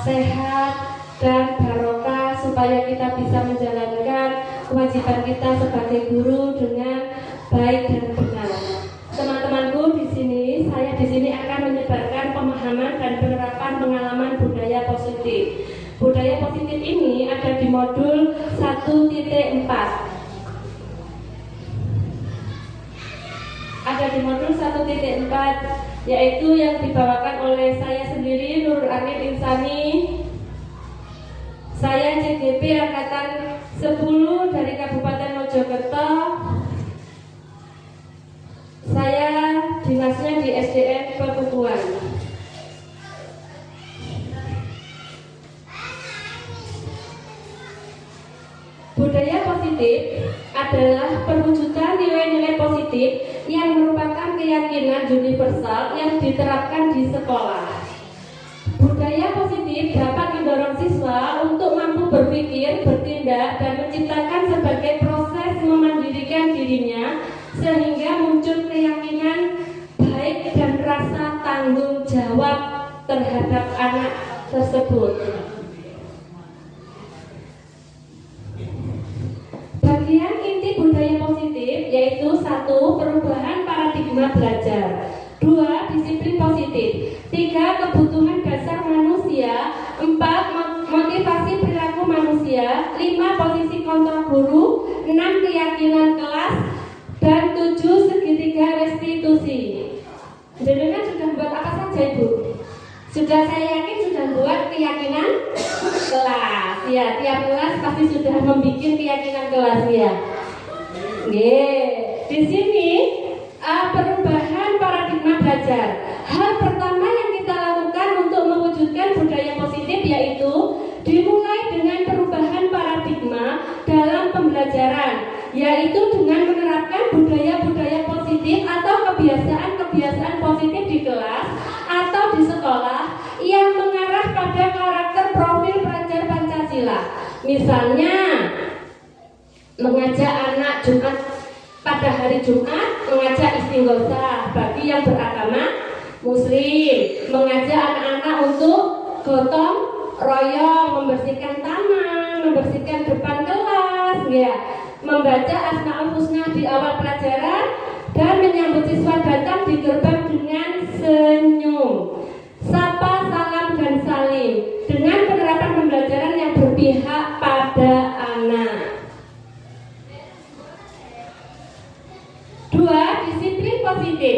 sehat dan barokah, supaya kita bisa menjalankan kewajiban kita sebagai guru dengan baik dan benar. Teman-temanku, saya di sini akan menyebarkan pemahaman dan penerapan pengalaman budaya positif. Budaya positif ini ada di modul 1.4. Ada di modul 1.4, yaitu yang dibawakan oleh saya sendiri, Nurul Arif Insani. Saya CGP angkatan 10 dari Kabupaten Mojokerto. Saya dinasnya di SDN Pekukuhan. Budaya positif adalah perwujudan nilai-nilai positif yang merupakan keyakinan universal yang diterapkan di sekolah. Budaya positif dapat mendorong siswa untuk mampu berpikir, bertindak, dan menciptakan sebagai proses memandirikan dirinya, sehingga muncul keyakinan baik dan rasa tanggung jawab terhadap anak tersebut. Bagian inti budaya positif yaitu 1. Perubahan paradigma belajar, 2. Disiplin positif, 3. Kebutuhan dasar manusia, 4. Motivasi perilaku manusia, 5. Posisi kontrol guru, 6. Keyakinan kelas, dan 7. Segitiga restitusi. Jenengan sudah buat apa saja, Ibu? Sudah, saya yakin sudah buat keyakinan kelas. Ya, tiap kelas pasti sudah membuat keyakinan kelas ya. Di sini perubahan paradigma belajar. Hal pertama yang kita lakukan untuk mewujudkan budaya positif yaitu dimulai dengan perubahan paradigma dalam pembelajaran, yaitu dengan menerapkan budaya-budaya positif atau kebiasaan-kebiasaan positif di kelas atau di sekolah yang mengarah pada karakter profil pelajar Pancasila. Misalnya, mengajak anak Jumat pada hari Jumat, mengajak istighosah bagi yang beragama Muslim, mengajak anak-anak untuk gotong royong, membersihkan taman, membersihkan depan kelas, ya, membaca Asmaul Husna di awal pelajaran, dan menyambut siswa datang di gerbang dengan senyum, sapa, salam, dan salim, dengan penerapan pembelajaran yang berpihak pada anak. 2. Disiplin positif.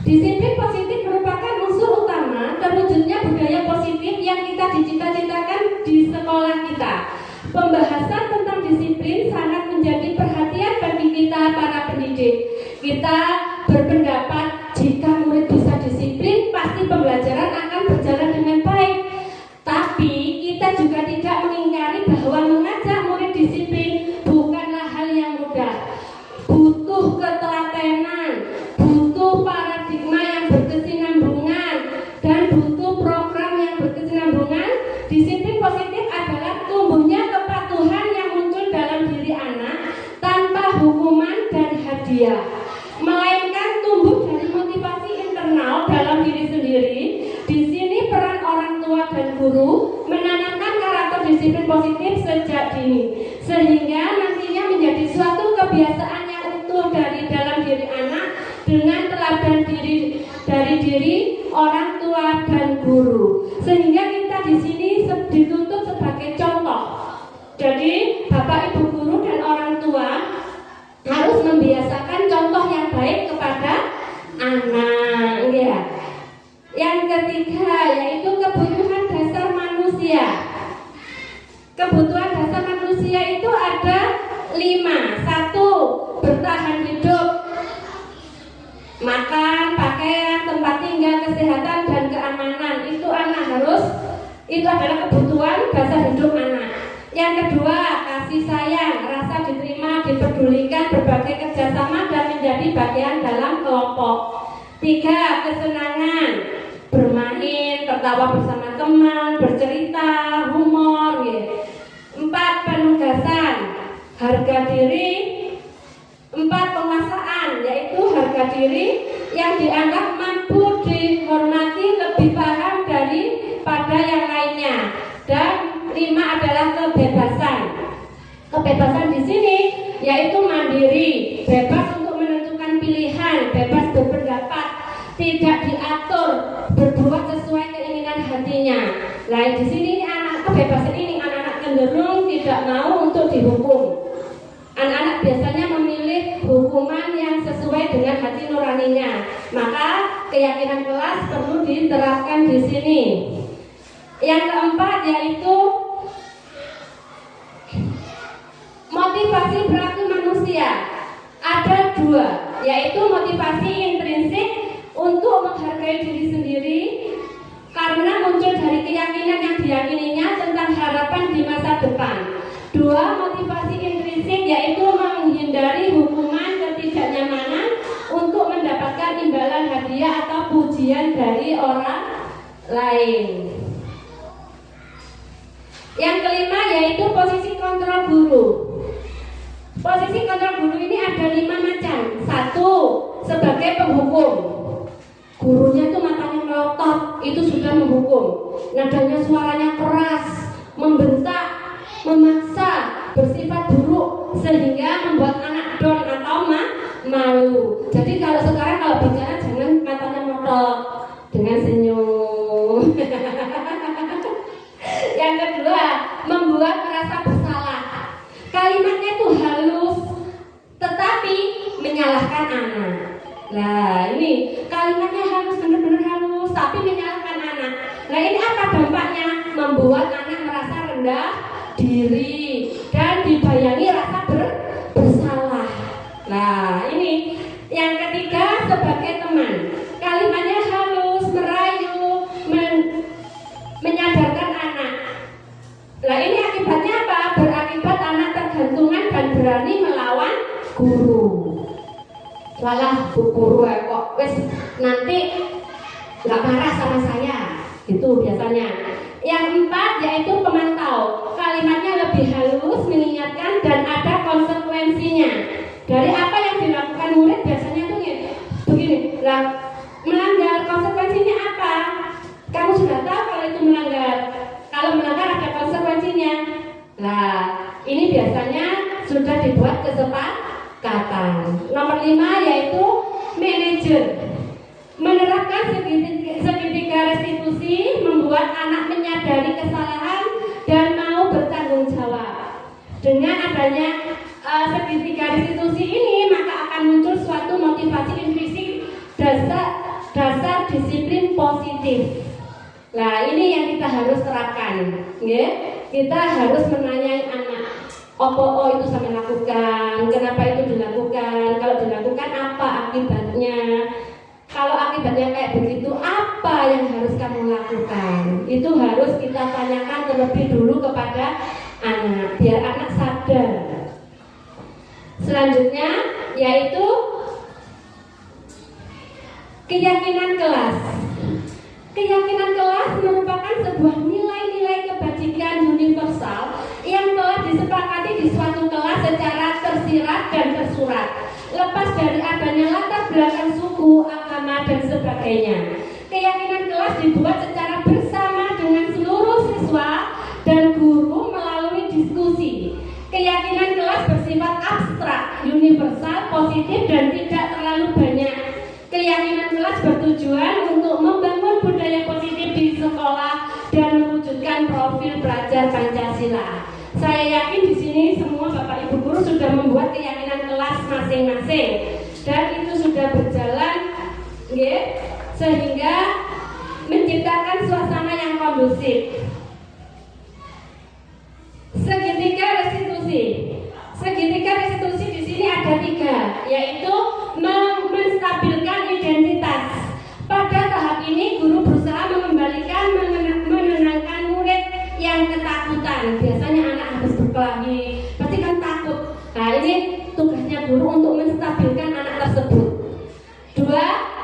Disiplin positif merupakan unsur utama terwujudnya budaya positif yang kita dicita-citakan di sekolah kita. Pembahasan tentang disiplin sangat menjadi perhatian bagi kita para pendidik. Kita berpendapat jika murid bisa disiplin, pasti pembelajaran akan berjalan dengan baik. Tapi kita juga tidak mengingkari bahwa mengajak murid disiplin bukanlah hal yang mudah. Butuh ketelatenan, butuh paradigma yang berkesinambungan, dan butuh program yang berkesinambungan. Disiplin positif adalah tumbuhnya kepatuhan yang muncul dalam diri anak tanpa hukuman dan hadiah, melainkan tumbuh dari motivasi internal dalam diri sendiri. Di sini peran orang tua dan guru menanamkan karakter disiplin positif sejak dini, sehingga nantinya menjadi suatu kebiasaan yang utuh dari dalam diri anak dengan teladan dari diri orang tua dan guru, sehingga kita di sini dituntut sebagai contoh. Jadi Bapak Ibu guru dan orang tua harus membiasakan contoh yang baik kepada anak, ya. Yang ketiga yaitu kebutuhan dasar manusia. Kebutuhan dasar manusia itu ada 5. 1. Bertahan hidup, makan, pakaian, tempat tinggal, kesehatan, dan keamanan. Itu anak itu adalah kebutuhan dasar hidup anak. Yang kedua, kasih sayang, rasa diterima, dipedulikan, berbagai kerjasama, dan menjadi bagian dalam kelompok. 3. Kesenangan, bermain, tertawa bersama teman, bercerita, humor, ya. 4. Penugasan, harga diri. 4. Penguasaan, yaitu harga diri yang dianggap mampu dihormati, lebih paham dari ada yang lainnya. Dan 5 adalah kebebasan. Kebebasan di sini yaitu mandiri, bebas untuk menentukan pilihan, bebas berpendapat, tidak diatur, berbuat sesuai keinginan hatinya. Nah, di sini anak kebebasan ini anak-anak cenderung tidak mau untuk dihukum. Anak-anak biasanya memilih hukuman yang sesuai dengan hati nuraninya. Maka keyakinan kelas perlu diterapkan di sini. Yang keempat yaitu motivasi berlaku manusia. Ada 2, yaitu motivasi intrinsik untuk menghargai diri sendiri karena muncul dari keyakinan yang diyakininya tentang harapan di masa depan. 2, motivasi intrinsik yaitu menghindari hukuman ketidaknyamanan untuk mendapatkan imbalan hadiah atau pujian dari orang lain. Yang kelima yaitu posisi kontrol guru. Posisi kontrol guru ini ada 5 macam. 1, sebagai penghukum. Gurunya itu matanya melotot, itu sudah menghukum. Nadanya suaranya keras, membentak, memaksa, bersifat buruk sehingga membuat anak down atau malu. Jadi kalau sekarang kalau bicara jangan matanya melotot, dengan senyum. Yang kedua, membuat merasa bersalah. Kalimatnya itu halus tetapi menyalahkan anak. Nah, ini kalimatnya halus, benar-benar halus tapi menyalahkan anak. Nah, ini apa dampaknya? Membuat anak merasa rendah diri dan dibayangi rasa bersalah. Nah, ini yang ketiga sebagai teman. Kalimatnya halus, merayu, menyadarkan anak. Nah, ini akibatnya apa? Berakibat anak tergantungan dan berani melawan guru. Walah, bu guru kok wes nanti nggak marah sama saya. Itu biasanya. Yang 4 yaitu pemantau. Kalimatnya lebih halus, mengingatkan dan ada konsekuensinya. Dari apa yang dilakukan murid biasanya tuh begini. Nah, melanggar konsekuensinya apa? Kamu sudah tahu kalau itu melanggar. Kalau melanggar ada konsekuensinya. Nah, ini biasanya sudah dibuat kesepakatan. Nomor 5 yaitu manajer. Menerapkan segitiga restitusi membuat anak menyadari kesalahan dan mau bertanggung jawab. Dengan adanya segitiga restitusi ini maka akan muncul suatu motivasi intrinsik dasar disiplin positif. Nah, ini yang kita harus terapkan, ya. Kita harus menanyai anak, oh itu sampai lakukan, kenapa itu dilakukan, kalau dilakukan apa akibatnya, kalau akibatnya kayak begitu apa yang harus kamu lakukan. Itu harus kita tanyakan terlebih dulu kepada anak, biar anak sadar. Selanjutnya yaitu keyakinan kelas. Keyakinan kelas merupakan sebuah nilai-nilai kebajikan universal yang telah disepakati di suatu kelas secara tersirat dan tersurat, lepas dari adanya latar belakang suku, agama, dan sebagainya. Keyakinan kelas dibuat secara bersama dengan seluruh siswa dan guru melalui diskusi. Keyakinan kelas bersifat abstrak, universal, positif, dan tidak terlalu banyak. Keyakinan kelas bertujuan untuk membangun budaya positif di sekolah dan mewujudkan profil pelajar Pancasila. Saya yakin di sini semua Bapak Ibu guru sudah membuat keyakinan kelas masing-masing dan itu sudah berjalan, ya, sehingga menciptakan suasana yang kondusif. Segitiga restitusi. Segitiga restitusi di sini ada 3, yaitu menstabilkan identitas. Pada tahap ini guru berusaha mengembalikan, menenangkan murid yang ketakutan. Biasanya anak harus berkelahi, pasti kan takut. Nah, ini tugasnya guru untuk menstabilkan anak tersebut. 2,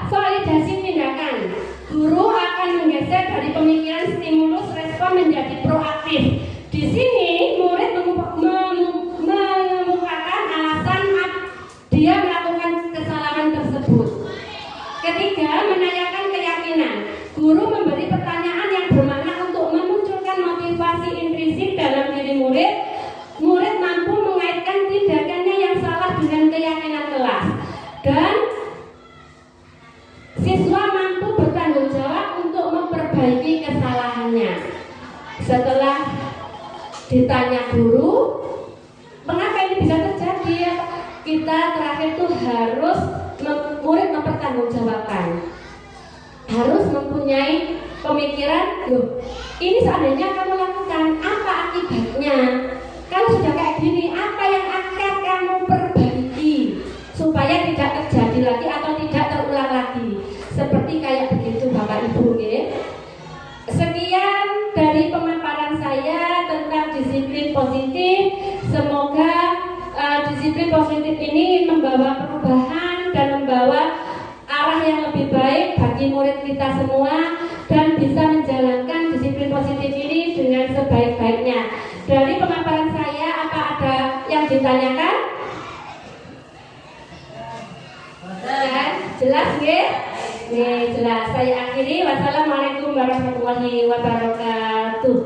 validasi tindakan. Guru akan menggeser dari pemikiran stimulus respon menjadi proaktif. Di sini murid mengemukakan alasan dia melakukan kesalahan tersebut. Ketiga, menanyakan keyakinan. Guru memberi pertanyaan yang bermakna untuk Setelah ditanya guru, mengapa ini bisa terjadi? Kita terakhir tuh harus murid mempertanggungjawabkan, harus mempunyai pemikiran, loh ini seandainya kamu lakukan, apa akibatnya? Kalau sudah kayak gini, apa yang akan kamu perbaiki supaya tidak terjadi lagi atau tidak terulang lagi? Seperti kayak begitu Bapak Ibu, ya. Sekian dari pemaparan saya tentang disiplin positif. Semoga disiplin positif ini membawa perubahan dan membawa arah yang lebih baik bagi murid kita semua dan bisa menjalankan disiplin positif ini dengan sebaik-baiknya. Dari pemaparan saya, apa ada yang ditanyakan? Jelas nggih? Nggih, jelas. Saya akhiri. Wassalamualaikum warahmatullahi wabarakatuh.